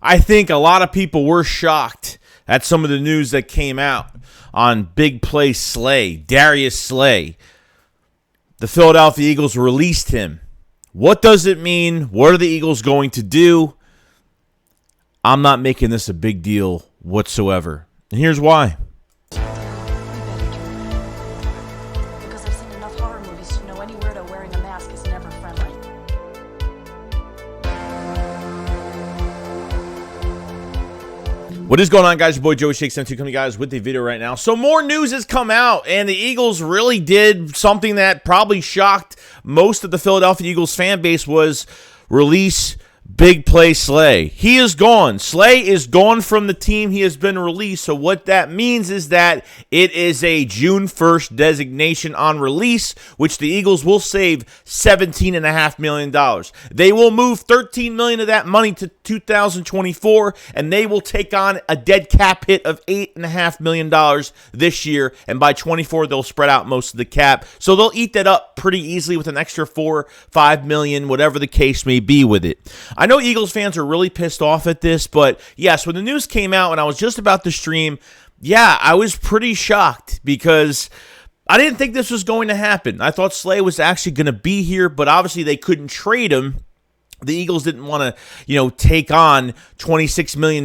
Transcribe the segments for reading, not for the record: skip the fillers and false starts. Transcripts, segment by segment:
I think a lot of people were shocked at some of the news that came out on big play Slay, Darius Slay. The Philadelphia Eagles released him. What does it mean? What are the Eagles going to do? I'm not making this a big deal whatsoever. And here's why. Because I've seen enough horror movies to know any weirdo wearing a mask is never friendly. What is going on, guys? Your boy Joey Shakes2 coming, guys, with the video right now. So more news has come out, and the Eagles really did something that probably shocked most of the Philadelphia Eagles fan base, was release big play Slay. He is gone. Slay is gone from the team. He has been released. So what that means is that it is a June 1st designation on release, which the Eagles will save $17.5 million. They will move $13 million of that money to 2024, and they will take on a dead cap hit of $8.5 million this year, and by 24 they'll spread out most of the cap. So they'll eat that up pretty easily with an extra $4-5 million, whatever the case may be with it. I know Eagles fans are really pissed off at this, but yes, when the news came out and I was just about to stream, yeah, I was pretty shocked because I didn't think this was going to happen. I thought Slay was actually going to be here, but obviously they couldn't trade him. The Eagles didn't want to, take on $26 million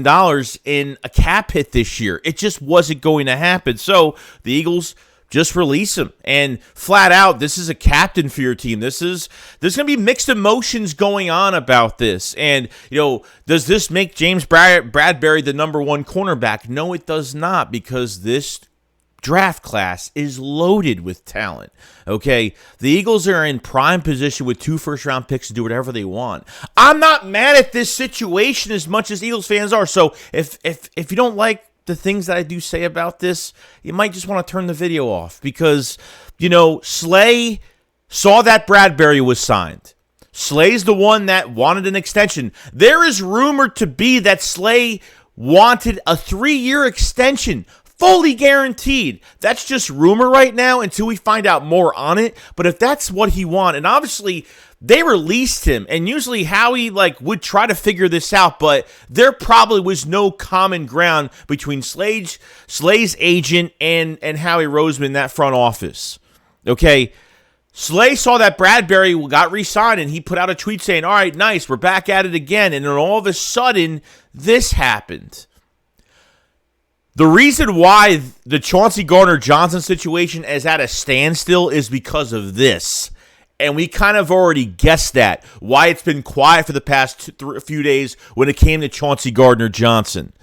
in a cap hit this year. It just wasn't going to happen. So the Eagles just release him, and flat out, this is a captain for your team. There's going to be mixed emotions going on about this. And, does this make James Bradberry the number one cornerback? No, it does not, because this draft class is loaded with talent. Okay, the Eagles are in prime position with 2 first-round picks to do whatever they want. I'm not mad at this situation as much as Eagles fans are. So if you don't like the things that I do say about this, you might just want to turn the video off, because, Slay saw that Bradberry was signed. Slay's the one that wanted an extension. There is rumored to be that Slay wanted a 3-year extension, fully guaranteed. That's just rumor right now until we find out more on it. But if that's what he wanted, and obviously they released him, and usually Howie would try to figure this out, but there probably was no common ground between Slay's agent and Howie Roseman, that front office. Okay, Slay saw that Bradberry got re-signed, and he put out a tweet saying, all right, nice, we're back at it again. And then all of a sudden, this happened. The reason why the Chauncey Gardner-Johnson situation is at a standstill is because of this. And we kind of already guessed that, why it's been quiet for the past few days when it came to Chauncey Gardner-Johnson.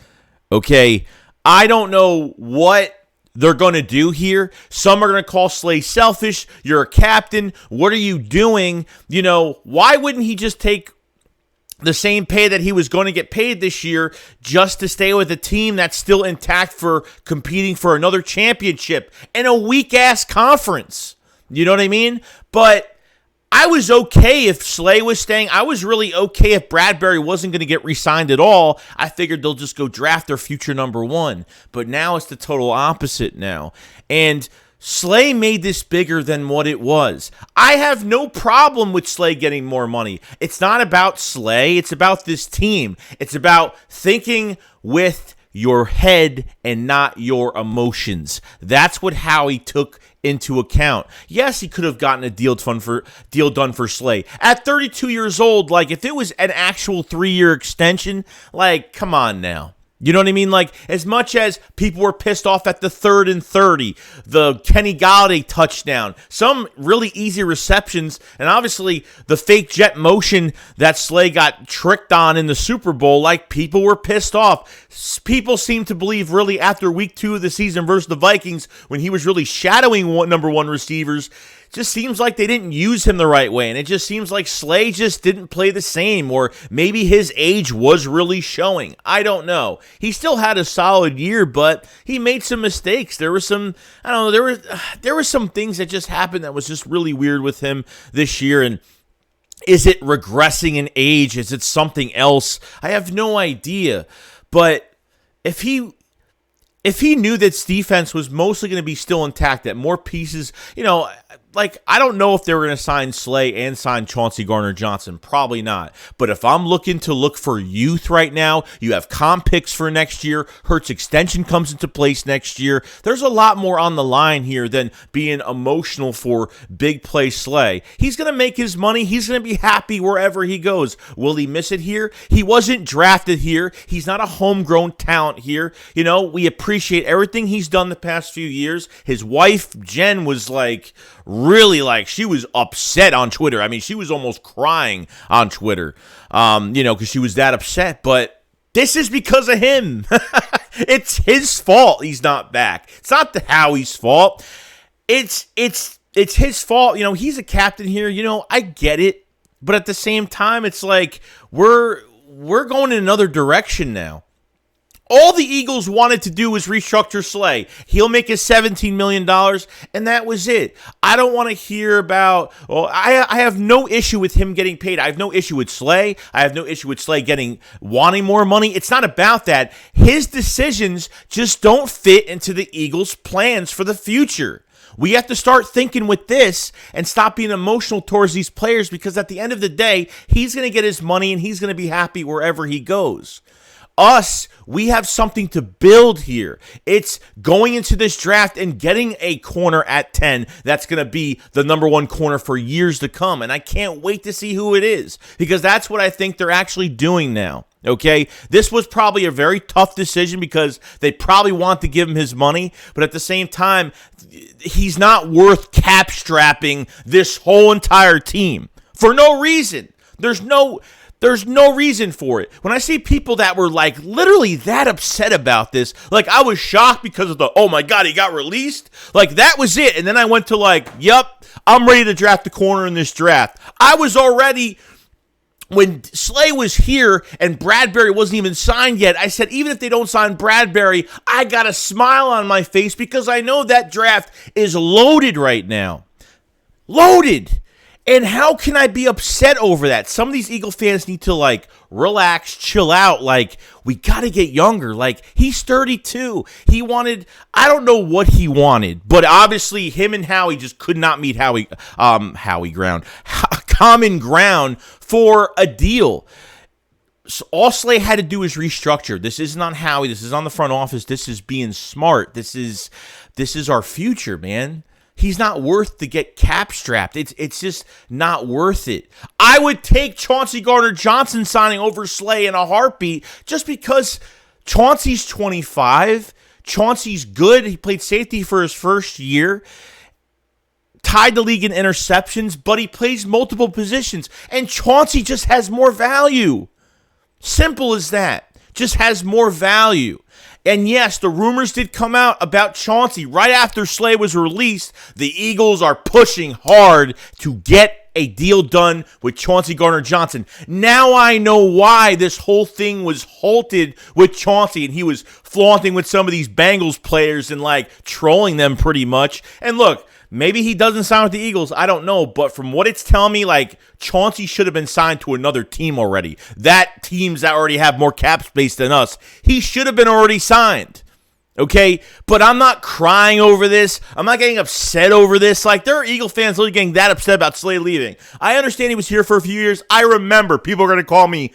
Okay, I don't know what they're going to do here. Some are going to call Slay selfish. You're a captain. What are you doing? Why wouldn't he just take the same pay that he was going to get paid this year just to stay with a team that's still intact for competing for another championship in a weak-ass conference? You know what I mean? But I was okay if Slay was staying. I was really okay if Bradberry wasn't going to get re-signed at all. I figured they'll just go draft their future number one. But now it's the total opposite now. And Slay made this bigger than what it was. I have no problem with Slay getting more money. It's not about Slay. It's about this team. It's about thinking with your head and not your emotions. That's what Howie took into account. Yes, he could have gotten a deal done for Slay. At 32 years old, if it was an actual 3-year extension, come on now. You know what I mean? As much as people were pissed off at the 3rd and 30, the Kenny Golladay touchdown, some really easy receptions, and obviously the fake jet motion that Slay got tricked on in the Super Bowl, people were pissed off. People seem to believe really after week 2 of the season versus the Vikings, when he was really shadowing number 1 receivers, just seems like they didn't use him the right way, and it just seems like Slay just didn't play the same, or maybe his age was really showing. I don't know. He still had a solid year, but he made some mistakes. There were some, there were some things that just happened that was just really weird with him this year, and is it regressing in age? Is it something else? I have no idea, but if he knew that defense was mostly going to be still intact, that more pieces, like, I don't know if they were going to sign Slay and sign Chauncey Gardner-Johnson. Probably not. But if I'm looking to look for youth right now, you have comp picks for next year. Hurts extension comes into place next year. There's a lot more on the line here than being emotional for big play Slay. He's going to make his money. He's going to be happy wherever he goes. Will he miss it here? He wasn't drafted here. He's not a homegrown talent here. You know, we appreciate everything he's done the past few years. His wife, Jen, was like, really, like, she was upset on Twitter. I mean, she was almost crying on Twitter, because she was that upset. But this is because of him. It's his fault he's not back. It's not Howie's fault. It's his fault. You know, he's a captain here. You know, I get it. But at the same time, it's like we're going in another direction now. All the Eagles wanted to do was restructure Slay. He'll make his $17 million, and that was it. I don't want to hear about, I have no issue with him getting paid. I have no issue with Slay. I have no issue with Slay wanting more money. It's not about that. His decisions just don't fit into the Eagles' plans for the future. We have to start thinking with this and stop being emotional towards these players, because at the end of the day, he's going to get his money and he's going to be happy wherever he goes. Us, we have something to build here. It's going into this draft and getting a corner at 10 that's going to be the number one corner for years to come. And I can't wait to see who it is, because that's what I think they're actually doing now. Okay, this was probably a very tough decision because they probably want to give him his money, but at the same time, he's not worth cap strapping this whole entire team for no reason. There's no reason for it. When I see people that were like literally that upset about this, like I was shocked because of oh my God, he got released. Like that was it. And then I went to like, yep, I'm ready to draft the corner in this draft. I was already, when Slay was here and Bradbury wasn't even signed yet, I said, even if they don't sign Bradbury, I got a smile on my face because I know that draft is loaded right now. Loaded. And how can I be upset over that? Some of these Eagle fans need to, like, relax, chill out. Like, we got to get younger. Like, he's 32. He wanted, I don't know what he wanted, but obviously him and Howie just could not meet common ground for a deal. So all Slay had to do is restructure. This isn't on Howie. This is on the front office. This is being smart. This is our future, man. He's not worth to get cap strapped. It's just not worth it. I would take Chauncey Gardner-Johnson signing over Slay in a heartbeat just because Chauncey's 25. Chauncey's good. He played safety for his first year. Tied the league in interceptions, but he plays multiple positions. And Chauncey just has more value. Simple as that. Just has more value. And yes, the rumors did come out about Chauncey right after Slay was released. The Eagles are pushing hard to get a deal done with Chauncey Gardner-Johnson. Now I know why this whole thing was halted with Chauncey, and he was flaunting with some of these Bengals players and like trolling them pretty much. And look, maybe he doesn't sign with the Eagles. I don't know. But from what it's telling me, like, Chauncey should have been signed to another team already. That teams that already have more cap space than us. He should have been already signed. Okay? But I'm not crying over this. I'm not getting upset over this. Like, there are Eagle fans literally getting that upset about Slay leaving. I understand he was here for a few years. I remember people are going to call me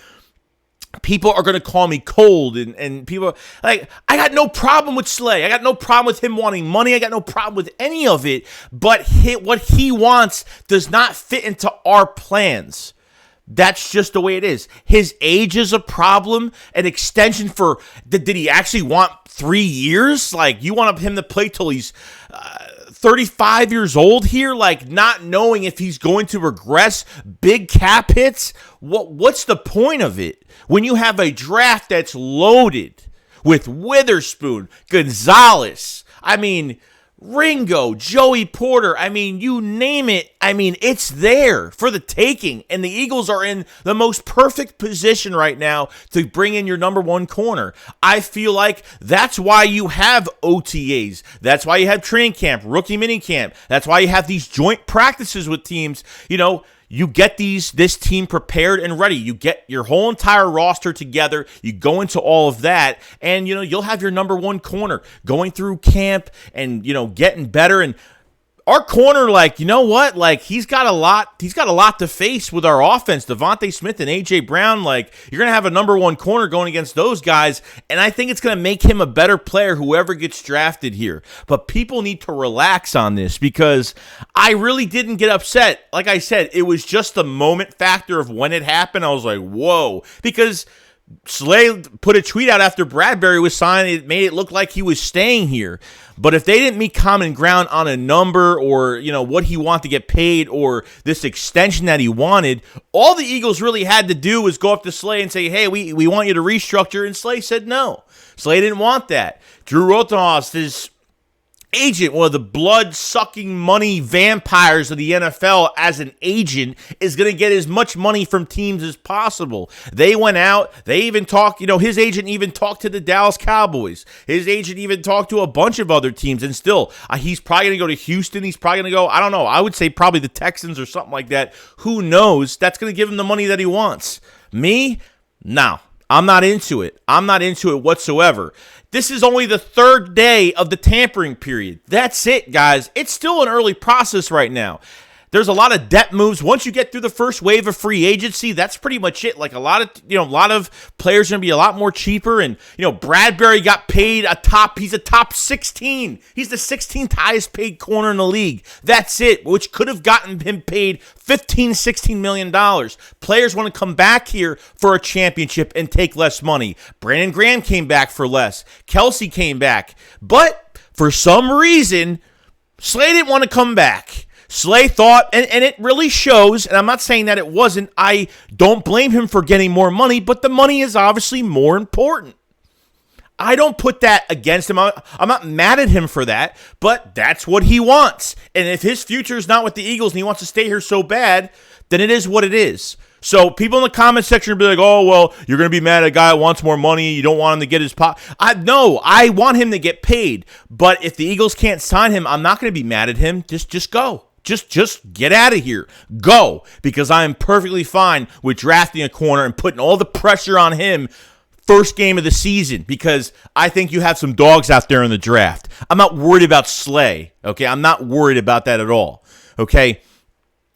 cold, and people, like, I got no problem with Slay. I got no problem with him wanting money. I got no problem with any of it, but what he wants does not fit into our plans. That's just the way it is. His age is a problem. An extension for, did he actually want 3 years? Like, you want him to play till he's 35 years old here, like not knowing if he's going to regress, big cap hits. What's the point of it when you have a draft that's loaded with Witherspoon, Gonzalez, Ringo, Joey Porter, you name it. It's there for the taking, and the Eagles are in the most perfect position right now to bring in your number one corner. I feel like that's why you have OTAs. That's why you have training camp, rookie mini camp. That's why you have these joint practices with teams. You get this team prepared and ready. You get your whole entire roster together. You go into all of that, and you'll have your number one corner going through camp and getting better. And our corner, like, you know what? Like, he's got a lot to face with our offense. Devontae Smith and A.J. Brown, like, you're going to have a number one corner going against those guys, and I think it's going to make him a better player, whoever gets drafted here. But people need to relax on this because I really didn't get upset. Like I said, it was just the moment factor of when it happened. I was like, whoa, because Slay put a tweet out after Bradbury was signed. It made it look like he was staying here. But if they didn't meet common ground on a number or, what he wanted to get paid or this extension that he wanted, all the Eagles really had to do was go up to Slay and say, hey, we want you to restructure. And Slay said no. Slay didn't want that. Drew Rosenhaus, his agent, one of the blood-sucking money vampires of the NFL as an agent, is going to get as much money from teams as possible. They went out. They even talked, his agent even talked to the Dallas Cowboys. His agent even talked to a bunch of other teams, and still, he's probably going to go to Houston. He's probably going to go, I don't know, I would say probably the Texans or something like that. Who knows? That's going to give him the money that he wants. Me? No. I'm not into it. I'm not into it whatsoever. This is only the third day of the tampering period. That's it, guys. It's still an early process right now. There's a lot of depth moves. Once you get through the first wave of free agency, that's pretty much it. Like a lot of players are going to be a lot more cheaper. And, Bradbury got paid he's a top 16. He's the 16th highest paid corner in the league. That's it, which could have gotten him paid $15-16 million. Players want to come back here for a championship and take less money. Brandon Graham came back for less. Kelsey came back. But for some reason, Slay didn't want to come back. Slay thought, and it really shows, and I'm not saying that it wasn't, I don't blame him for getting more money, but the money is obviously more important. I don't put that against him. I'm not mad at him for that, but that's what he wants. And if his future is not with the Eagles and he wants to stay here so bad, then it is what it is. So people in the comment section will be like, oh, well, you're going to be mad at a guy who wants more money. You don't want him to get his pot. No, I want him to get paid. But if the Eagles can't sign him, I'm not going to be mad at him. Just go. Just get out of here. Go. Because I am perfectly fine with drafting a corner and putting all the pressure on him first game of the season because I think you have some dogs out there in the draft. I'm not worried about Slay, okay? I'm not worried about that at all, okay?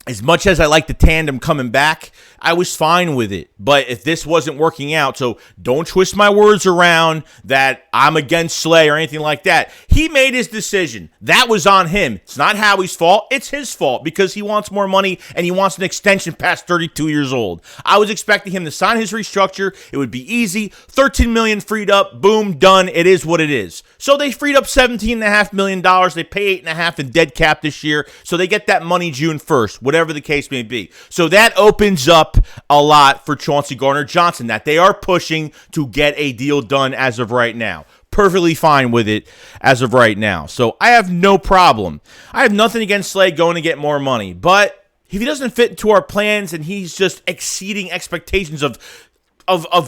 As much as I like the tandem coming back, I was fine with it. But if this wasn't working out, so don't twist my words around that I'm against Slay or anything like that. He made his decision. That was on him. It's not Howie's fault. It's his fault because he wants more money and he wants an extension past 32 years old. I was expecting him to sign his restructure. It would be easy. $13 million freed up. Boom, done. It is what it is. So they freed up $17.5 million. They pay $8.5 million in dead cap this year. So they get that money June 1st, whatever the case may be. So that opens up a lot for Chauncey Gardner-Johnson that they are pushing to get a deal done as of right now. Perfectly fine with it as of right now. So I have no problem. I have nothing against Slay going to get more money. But if he doesn't fit into our plans and he's just exceeding expectations of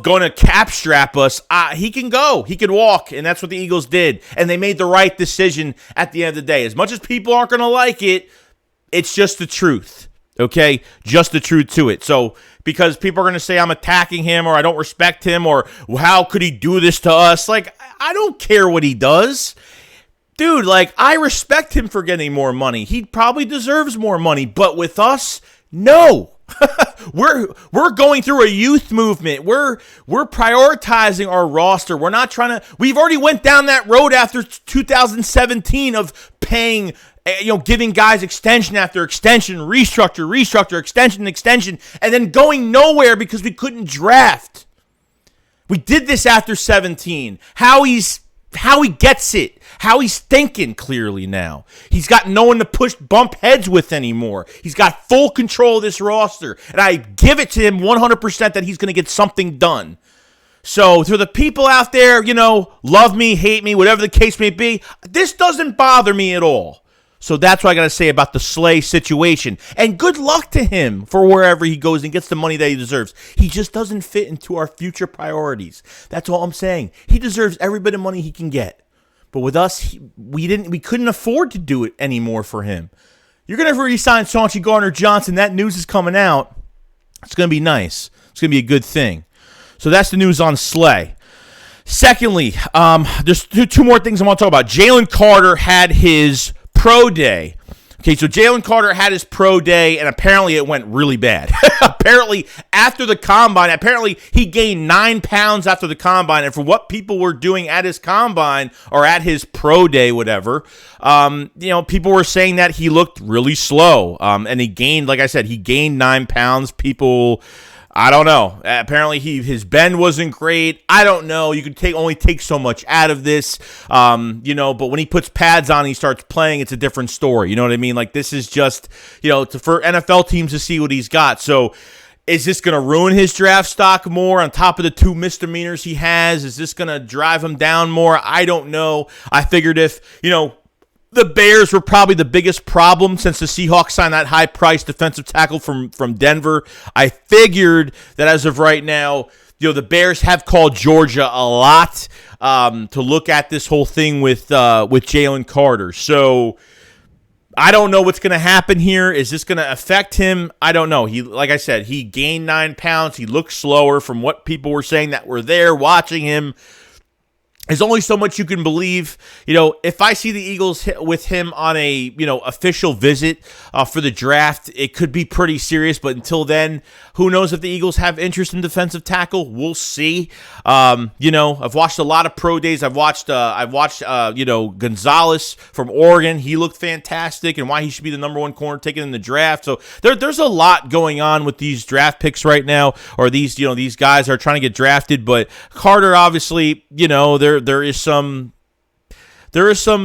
going to cap strap us, he can go. He can walk, and that's what the Eagles did. And they made the right decision at the end of the day. As much as people aren't going to like it, it's just the truth. Okay, just the truth to it. So, because people are going to say I'm attacking him or I don't respect him or how could he do this to us? Like, I don't care what he does. Dude, like, I respect him for getting more money. He probably deserves more money. But with us, no. We're going through a youth movement. We're prioritizing our roster. We're not trying to. We've already went down that road after 2017 of paying, giving guys extension after extension, restructure, extension, and then going nowhere because we couldn't draft. We did this after 17. How he gets it. How he's thinking clearly now. He's got no one to bump heads with anymore. He's got full control of this roster. And I give it to him 100% that he's going to get something done. So to the people out there, love me, hate me, whatever the case may be, this doesn't bother me at all. So that's what I got to say about the Slay situation. And good luck to him for wherever he goes and gets the money that he deserves. He just doesn't fit into our future priorities. That's all I'm saying. He deserves every bit of money he can get. But with us, we couldn't afford to do it anymore for him. You're going to re-sign Chauncey Gardner-Johnson. That news is coming out. It's going to be nice. It's going to be a good thing. So that's the news on Slay. Secondly, there's two more things I want to talk about. Jalen Carter had his pro day Okay, so Jalen Carter had his pro day, and apparently it went really bad. Apparently, after the combine, he gained 9 pounds after the combine, and for what people were doing at his combine or at his pro day, whatever, people were saying that he looked really slow, and he gained, like I said, he gained 9 pounds. People, I don't know. Apparently, his bend wasn't great. I don't know. You can only take so much out of this, but when he puts pads on and he starts playing, it's a different story. You know what I mean? Like, this is just, for NFL teams to see what he's got. So, is this going to ruin his draft stock more on top of the 2 misdemeanors he has? Is this going to drive him down more? I don't know. I figured if, the Bears were probably the biggest problem since the Seahawks signed that high-priced defensive tackle from Denver. I figured that as of right now, the Bears have called Georgia a lot to look at this whole thing with Jalen Carter. So I don't know what's going to happen here. Is this going to affect him? I don't know. Like I said, he gained 9 pounds. He looked slower from what people were saying that were there watching him. There's only so much you can believe. If I see the Eagles hit with him on a, official visit for the draft, it could be pretty serious. But until then, who knows if the Eagles have interest in defensive tackle? We'll see. I've watched a lot of pro days. I've watched Gonzalez from Oregon. He looked fantastic, and why he should be the number 1 corner taken in the draft. So there's a lot going on with these draft picks right now, or these guys are trying to get drafted. But Carter, obviously, there is some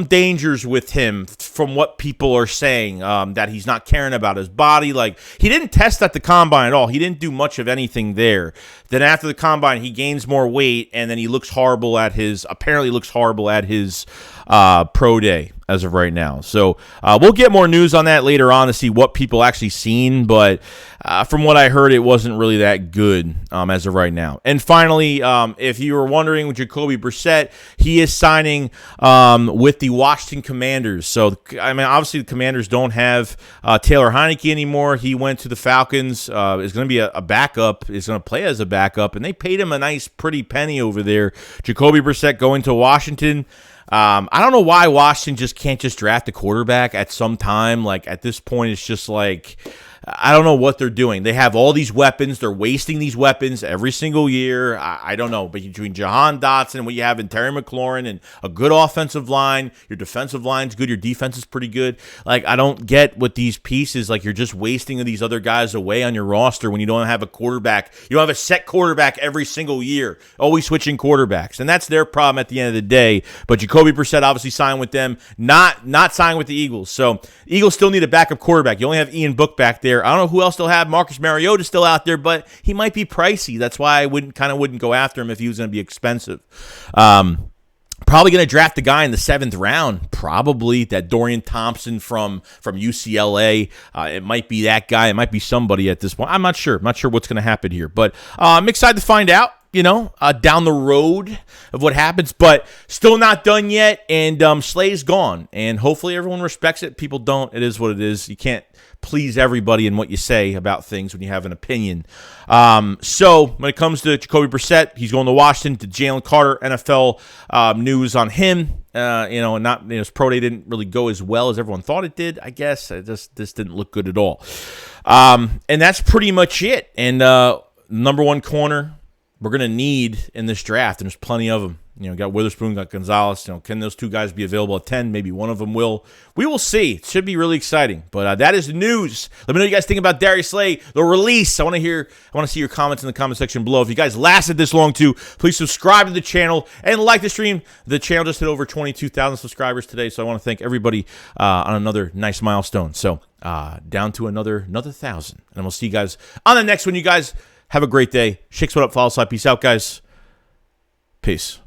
dangers with him from what people are saying, that he's not caring about his body. Like, he didn't test at the combine at all. He didn't do much of anything there. Then after the combine, he gains more weight, and then he looks horrible at his pro day as of right now. So we'll get more news on that later on to see what people actually seen. But from what I heard, it wasn't really that good as of right now. And finally, if you were wondering with Jacoby Brissett, he is signing with the Washington Commanders. So, obviously the Commanders don't have Taylor Heineke anymore. He went to the Falcons. Is going to be a backup. Is going to play as a backup. And they paid him a nice pretty penny over there. Jacoby Brissett going to Washington. I don't know why Washington just can't just draft a quarterback at some time. Like, at this point, it's just like, I don't know what they're doing. They have all these weapons. They're wasting these weapons every single year. I don't know. But between Jahan Dotson and what you have in Terry McLaurin and a good offensive line, your defensive line's good, your defense is pretty good. Like, I don't get what these pieces, like, you're just wasting these other guys away on your roster when you don't have a quarterback. You don't have a set quarterback every single year, always switching quarterbacks. And that's their problem at the end of the day. But Jacoby Brissett obviously signed with them, not signed with the Eagles. So Eagles still need a backup quarterback. You only have Ian Book back there. I don't know who else they'll have. Marcus Mariota's still out there, but he might be pricey. That's why I wouldn't go after him if he was going to be expensive. Probably going to draft a guy in the 7th round. Probably that Dorian Thompson from UCLA. It might be that guy. It might be somebody at this point. I'm not sure. I'm not sure what's going to happen here, but I'm excited to find out. Down the road of what happens, but still not done yet. And Slay's gone, and hopefully everyone respects it. People don't. It is what it is. You can't please everybody in what you say about things when you have an opinion. So when it comes to Jacoby Brissett, he's going to Washington. To Jalen Carter, NFL news on him. His pro day didn't really go as well as everyone thought it did. I guess this didn't look good at all. And that's pretty much it. And number 1 corner we're going to need in this draft, and there's plenty of them. Got Witherspoon, got Gonzalez. Can those 2 guys be available at 10? Maybe one of them will. We will see. It should be really exciting. But that is the news. Let me know what you guys think about Darius Slay, the release. I want to see your comments in the comment section below. If you guys lasted this long too, please subscribe to the channel and like the stream. The channel just hit over 22,000 subscribers today, so I want to thank everybody on another nice milestone. So down to another 1,000, and we'll see you guys on the next one. You guys have a great day. SHAKESQUAD up, follow slide. Peace out, guys. Peace.